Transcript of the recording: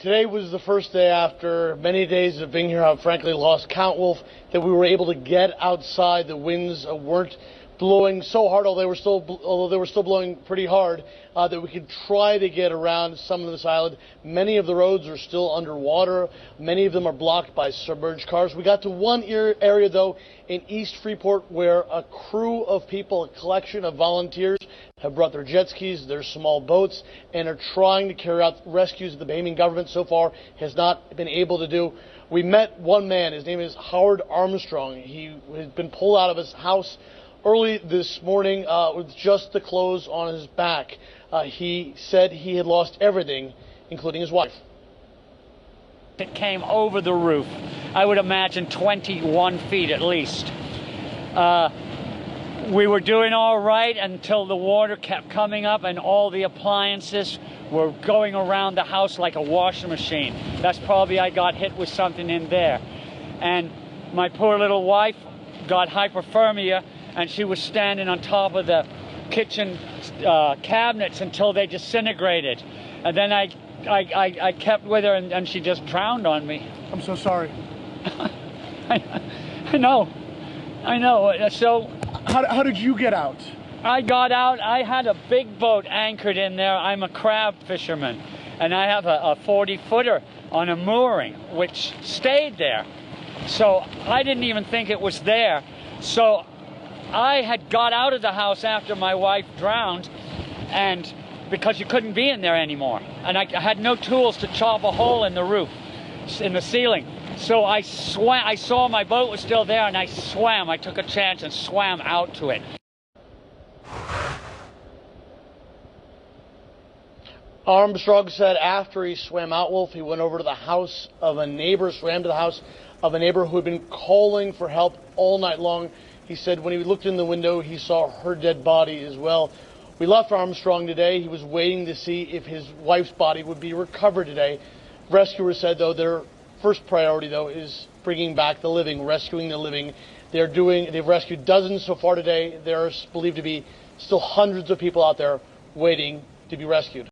Today was the first day after many days of being here. I've frankly lost count, Wolf, that we were able to get outside. The winds weren't blowing so hard, although they were still blowing pretty hard, that we could try to get around some of this island. Many of the roads are still underwater. Many of them are blocked by submerged cars. We got to one area, though, in East Freeport, where a crew of people, a collection of volunteers, have brought their jet skis, their small boats, and are trying to carry out rescues that the Bahamian government so far has not been able to do. We met one man. His name is Howard Armstrong. He had been pulled out of his house early this morning with just the clothes on his back. He said he had lost everything, including his wife. It came over the roof. I would imagine 21 feet at least. We were doing all right until the water kept coming up and all the appliances were going around the house like a washing machine. That's probably I got hit with something in there. And my poor little wife got hypothermia, and she was standing on top of the kitchen cabinets until they disintegrated. And then I kept with her, and she just drowned on me. I'm so sorry. I know. So how did you get out? I got out. I had a big boat anchored in there. I'm a crab fisherman, and I have a 40-footer on a mooring, which stayed there. So I didn't even think it was there. So I had got out of the house after my wife drowned, and because you couldn't be in there anymore. And I had no tools to chop a hole in the roof, in the ceiling. So I swam. I saw my boat was still there, and I swam. I took a chance and swam out to it. Armstrong said after he swam out, Wolf, he went over to the house of a neighbor, swam to the house of a neighbor who had been calling for help all night long. He said when he looked in the window, he saw her dead body as well. We left Armstrong today. He was waiting to see if his wife's body would be recovered today. Rescuers said, though, their first priority, though, is bringing back the living, rescuing the living. They've rescued dozens so far today. There's believed to be still hundreds of people out there waiting to be rescued.